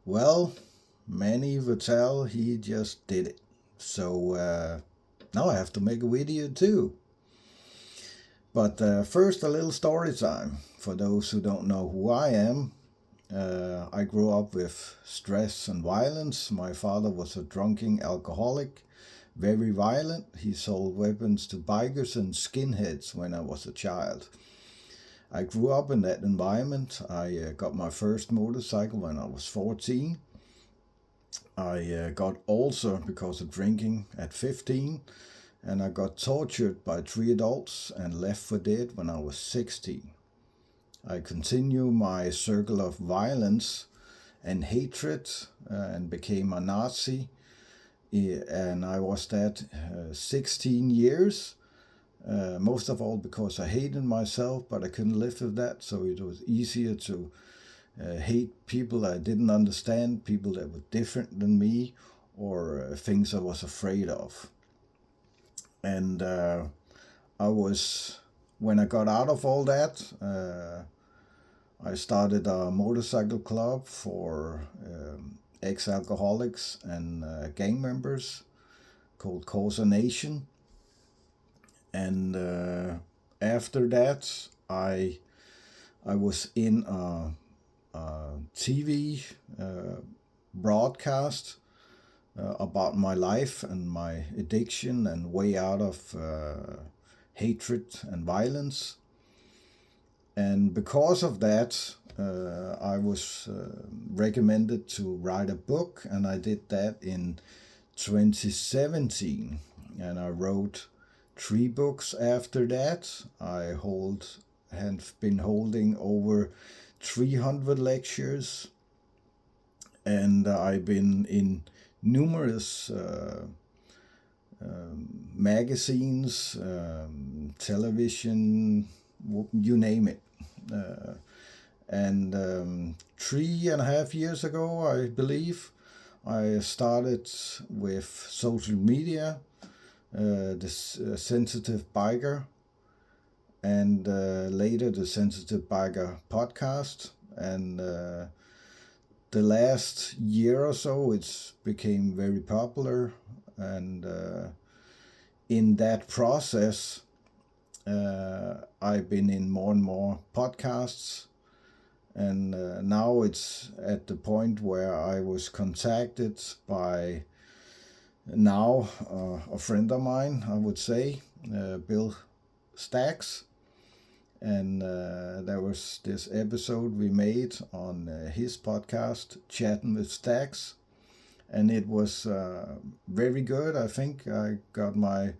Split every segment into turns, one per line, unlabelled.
Well, Manny Vitale, he just did it. So now I have to make a video too. But first, a little story time. For those who don't know who I am, I grew up with stress and violence. My father was a drunken alcoholic, very violent. He sold weapons to bikers and skinheads when I was a child. I grew up in that environment. I got my first motorcycle when I was 14. I got ulcer because of drinking at 15, and I got tortured by three adults and left for dead when I was 16. I continue my circle of violence and hatred and became a Nazi, and I was that 16 years. Most of all because I hated myself, but I couldn't live with that, so it was easier to hate people I didn't understand, people that were different than me, or things I was afraid of. And I was, when I got out of all that, I started a motorcycle club for ex-alcoholics and gang members called Cosa Nation. And after that, I was in a TV broadcast about my life and my addiction and way out of hatred and violence. And because of that, I was recommended to write a book, and I did that in 2017. And I wrote three books after that. Have been holding over 300 lectures, and I've been in numerous magazines, television, you name it. And 3.5 years ago, I believe, I started with social media, this Sensitive Biker, and later the Sensitive Biker podcast. And the last year or so, it's became very popular. And in that process, I've been in more and more podcasts. And now it's at the point where I was contacted by now a friend of mine, I would say, Bill Stacks. And there was this episode we made on his podcast, Chatting with Stacks. And it was very good. I think I got my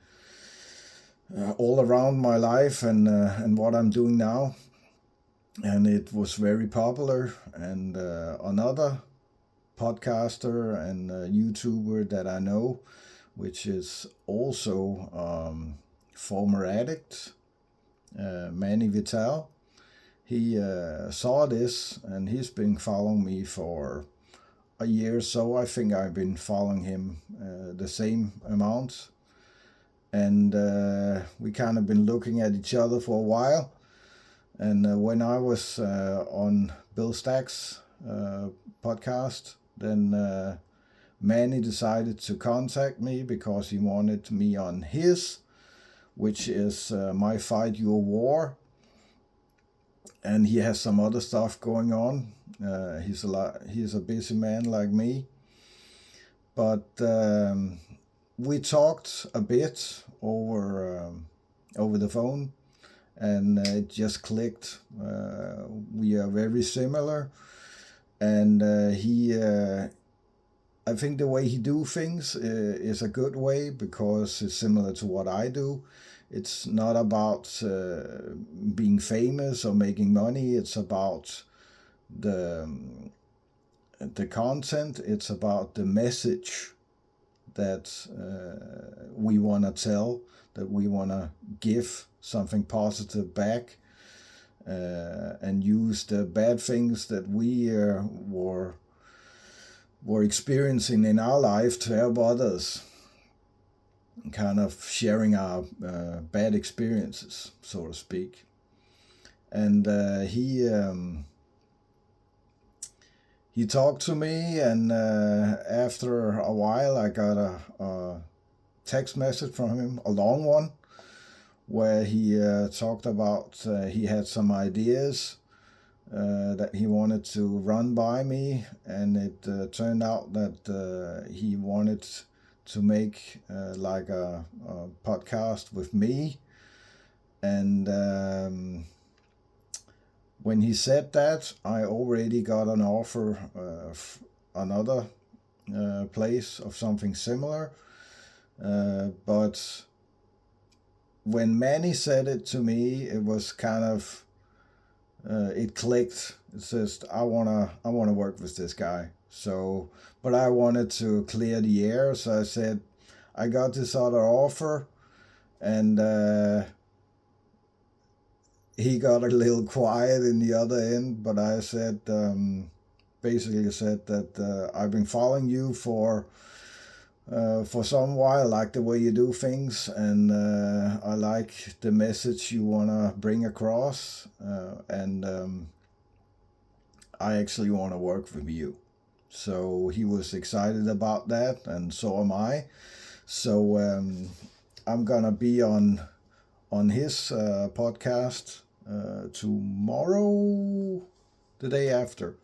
all around my life and what I'm doing now. And it was very popular. And another podcaster and YouTuber that I know, which is also former addict, Manny Vitale. He saw this, and he's been following me for a year or so. I think I've been following him the same amount. And we kind of been looking at each other for a while. And when I was on Bill Stack's podcast, then Manny decided to contact me because he wanted me on his, which is My Fight Your War. And he has some other stuff going on. He's a busy man like me. But we talked a bit over the phone, and it just clicked. We are very similar, and I think the way he do things is a good way because it's similar to what I do. It's not about being famous or making money. It's about the content. It's about the message that we want to tell, that we want to give something positive back, and use the bad things that we were experiencing in our life to help others, kind of sharing our bad experiences, so to speak. And he talked to me, and after a while, I got a text message from him, a long one, where he talked about he had some ideas that he wanted to run by me, and it turned out that he wanted to make like a podcast with me. And when he said that, I already got an offer another place of something similar. But when Manny said it to me, it was kind of it clicked. It says I wanna work with this guy. So, but I wanted to clear the air, so I said I got this other offer, and he got a little quiet in the other end. But I said basically said that I've been following you for some while. I like the way you do things, and I like the message you want to bring across, and I actually want to work with you. So he was excited about that, and so am I. So I'm gonna be on his podcast tomorrow, the day after.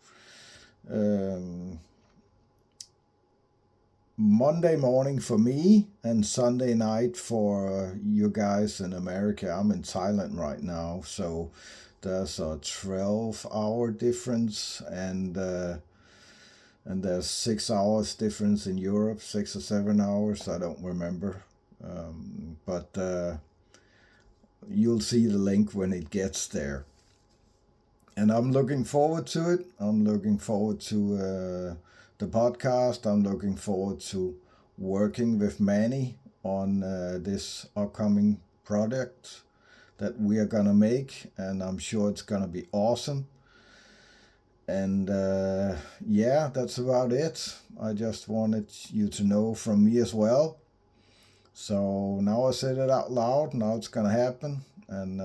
Monday morning for me, and Sunday night for you guys in America. I'm in Thailand right now, so there's a 12-hour difference, and there's 6 hours difference in Europe, 6 or 7 hours, I don't remember. But you'll see the link when it gets there. And I'm looking forward to it. I'm looking forward to the podcast. I'm looking forward to working with Manny on this upcoming product that we are gonna make, and I'm sure it's gonna be awesome. And yeah, that's about it. I just wanted you to know from me as well. So now I said it out loud. Now it's gonna happen, and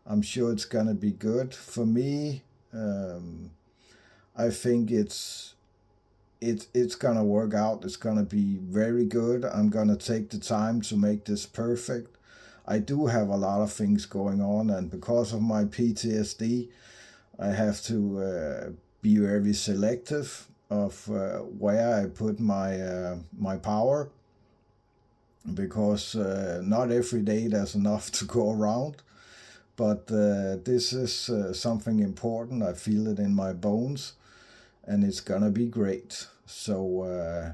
I'm sure it's gonna be good for me. I think it's gonna work out. It's gonna be very good. I'm gonna take the time to make this perfect. I do have a lot of things going on, and because of my PTSD, I have to be very selective of where I put my power, because not every day there's enough to go around. But this is something important. I feel it in my bones, and it's gonna be great. So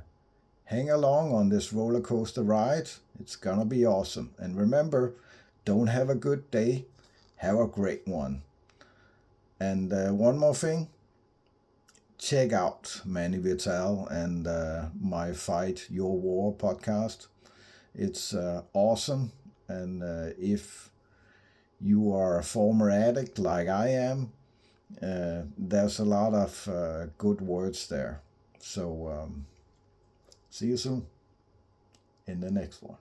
hang along on this roller coaster ride. It's gonna be awesome. And remember, don't have a good day, have a great one. And one more thing, check out Manny Vital and my Fight Your War podcast. It's awesome. And if you are a former addict like I am, there's a lot of good words there. So see you soon in the next one.